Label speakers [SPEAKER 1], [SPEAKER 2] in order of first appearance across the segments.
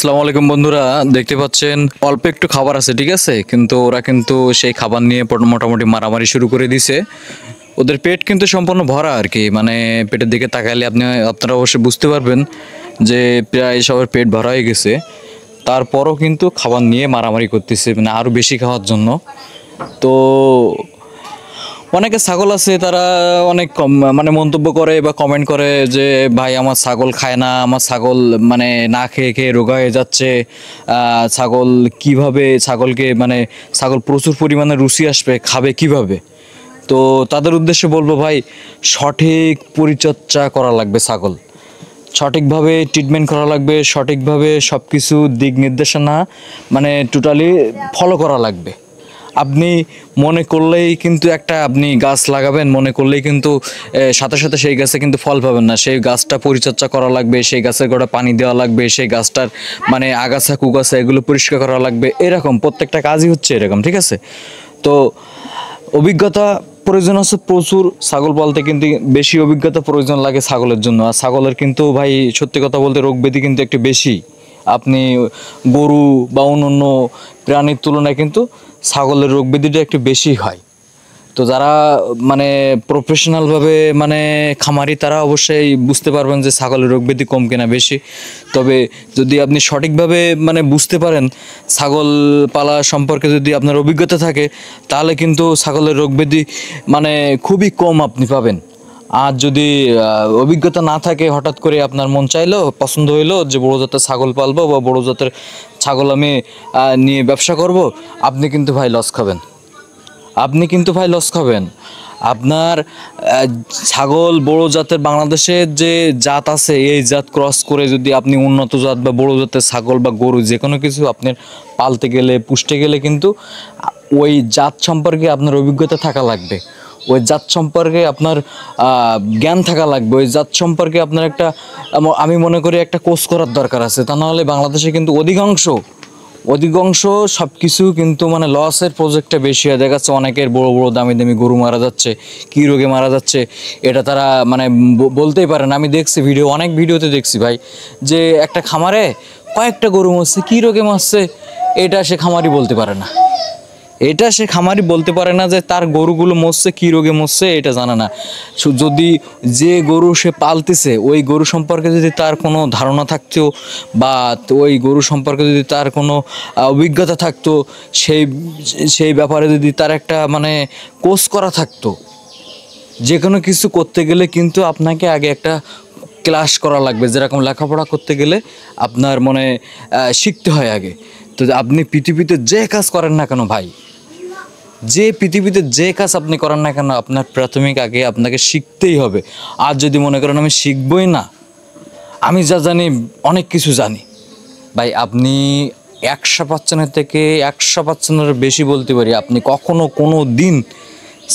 [SPEAKER 1] আসসালামু আলাইকুম বন্ধুরা, দেখতে পাচ্ছেন অল্প একটু খাবার আছে, ঠিক আছে, কিন্তু ওরা কিন্তু সেই খাবার নিয়ে মোটামুটি মারামারি শুরু করে দিছে। ওদের পেট কিন্তু সম্পূর্ণ ভরা আর কি, মানে পেটের দিকে তাকালে আপনারা অবশ্যই বুঝতে পারবেন যে প্রায় সবার পেট ভরা হয়ে গেছে। তারপরও কিন্তু খাবার নিয়ে মারামারি করতেছে, মানে আরও বেশি খাওয়ার জন্য। তো অনেকে ছাগল আছে, তারা অনেক মানে মন্তব্য করে বা কমেন্ট করে যে ভাই আমার ছাগল খায় না, আমার ছাগল মানে না খেয়ে খেয়ে রোগা হয়ে যাচ্ছে। ছাগল কিভাবে ছাগলকে মানে ছাগল প্রচুর পরিমাণে রুচি আসবে, খাবে কিভাবে? তো তাদের উদ্দেশ্যে বলবো ভাই, সঠিক পরিচর্যা করা লাগবে, ছাগল সঠিকভাবে ট্রিটমেন্ট করা লাগবে, সঠিকভাবে সব কিছু দিক নির্দেশনা মানে টোটালি ফলো করা লাগবে। আপনি মনে করলেই কিন্তু আপনি গাছ লাগাবেন, মনে করলেই কিন্তু সাথে সাথে সেই গাছে কিন্তু ফল পাবেন না। সেই গাছটা পরিচর্যা করা লাগবে, সেই গাছের গোড়া পানি দেওয়া লাগবে, সেই গাছটার মানে আগাছা কুগাছা এগুলো পরিষ্কার করা লাগবে। এরকম প্রত্যেকটা কাজই হচ্ছে এরকম, ঠিক আছে? তো অভিজ্ঞতা প্রয়োজন আছে প্রচুর, ছাগল পালতে কিন্তু বেশি অভিজ্ঞতা প্রয়োজন লাগে ছাগলের জন্য। আর ছাগলের কিন্তু ভাই সত্যি কথা বলতে রোগ ব্যাধি কিন্তু একটু বেশি। আপনি গরু বা অন্য প্রাণীর তুলনায় কিন্তু ছাগলের রোগ ব্যাধিটা একটু বেশি হয়। তো যারা মানে প্রফেশনালভাবে মানে খামারি, তারা অবশ্যই বুঝতে পারবেন যে ছাগলের রোগ ব্যাধি কম কিনা বেশি। তবে যদি আপনি সঠিকভাবে মানে বুঝতে পারেন ছাগল পালা সম্পর্কে, যদি আপনার অভিজ্ঞতা থাকে, তাহলে কিন্তু ছাগলের রোগ ব্যাধি মানে খুবই কম আপনি পাবেন। আর যদি অভিজ্ঞতা না থাকে, হঠাৎ করে আপনার মন চাইলো, পছন্দ হইলো যে বড় জাতের ছাগল পালবো বা বড় জাতের ছাগল আমি নিয়ে ব্যবসা করব, আপনি কিন্তু ভাই লস খাবেন। আপনার ছাগল বড় জাতের বাংলাদেশের যে জাত আছে, এই জাত ক্রস করে যদি আপনি উন্নত জাত বা বড় জাতের ছাগল বা গরু যে কোনো কিছু আপনার পালতে গেলে, পুষতে গেলে কিন্তু ওই জাত সম্পর্কে আপনার অভিজ্ঞতা থাকা লাগবে, ওই জাত সম্পর্কে আপনার জ্ঞান থাকা লাগবে, ওই জাত সম্পর্কে আপনার আমি মনে করি একটা কোর্স করার দরকার আছে। তা নাহলে বাংলাদেশে কিন্তু অধিকাংশ সব কিছু কিন্তু মানে লসের প্রজেক্টটা বেশি হয়। দেখা যাচ্ছে অনেকের বড় বড় দামি দামি গরু মারা যাচ্ছে, কী রোগে মারা যাচ্ছে এটা তারা মানে বলতেই পারে না। আমি দেখছি অনেক ভিডিওতে দেখছি ভাই, যে একটা খামারে কয়েকটা গরু মরছে, কী রোগে মরছে এটা সে খামারি বলতে পারে না, যে তার গরুগুলো মরছে কী রোগে মরছে এটা জানা না। যদি যে গরু সে পালতেছে ওই গরু সম্পর্কে যদি তার কোনো ধারণা থাকতো, বা ওই গরু সম্পর্কে যদি তার কোনো অভিজ্ঞতা থাকতো, সেই ব্যাপারে যদি তার একটা মানে কোর্স করা থাকতো, যে কোনো কিছু করতে গেলে কিন্তু আপনাকে আগে একটা ক্লাস করা লাগবে। যেরকম লেখাপড়া করতে গেলে আপনার মনে শিখতে হয় আগে। তো আপনি পৃথিবীতে যে কাজ করেন না কেন ভাই, পৃথিবীতে যে কাজ আপনি করেন না কেন, আপনার প্রাথমিক আগে আপনাকে শিখতেই হবে। আর যদি মনে করেন আমি শিখবই না, আমি যা জানি অনেক কিছু জানি, ভাই আপনি 100% থেকে 100% বেশি বলতে পারি, আপনি কখনো কোনো দিন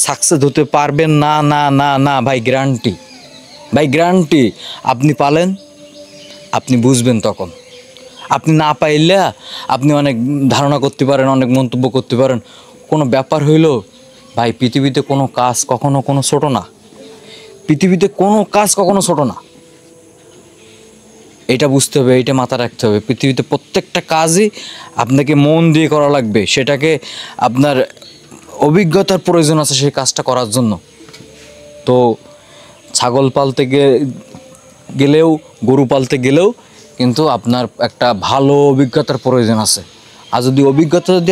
[SPEAKER 1] সাকসেস হতে পারবেন না। না না না ভাই, গ্যারান্টি। আপনি পালেন, আপনি বুঝবেন তখন। আপনি না পাইলে আপনি অনেক ধারণা করতে পারেন, অনেক মন্তব্য করতে পারেন, কোনো ব্যাপার হইল ভাই। পৃথিবীতে কোনো কাজ কখনো ছোট না, এটা বুঝতে হবে, এটা মাথা রাখতে হবে। পৃথিবীতে প্রত্যেকটা কাজই আপনাকে মন দিয়ে করা লাগবে, সেটাকে আপনার অভিজ্ঞতার প্রয়োজন আছে সেই কাজটা করার জন্য। তো ছাগল পালতে গেলেও গরু পালতে গেলেও কিন্তু আপনার একটা ভালো অভিজ্ঞতার প্রয়োজন আছে। আর যদি অভিজ্ঞতা যদি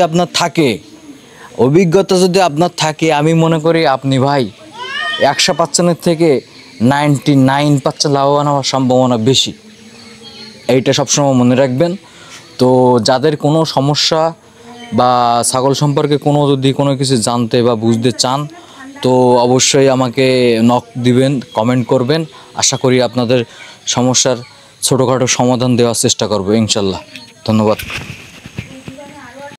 [SPEAKER 1] আপনার থাকে, আমি মনে করি আপনি ভাই 100% থেকে 99% লাভবান হওয়ার সম্ভাবনা বেশি। এইটা সবসময় মনে রাখবেন। তো যাদের কোনো সমস্যা বা ছাগল সম্পর্কে যদি কোনো কিছু জানতে বা বুঝতে চান, তো অবশ্যই আমাকে নক দিবেন, কমেন্ট করবেন। আশা করি আপনাদের সমস্যার ছোটোখাটো সমাধান দেওয়ার চেষ্টা করব ইনশাল্লাহ। ধন্যবাদ।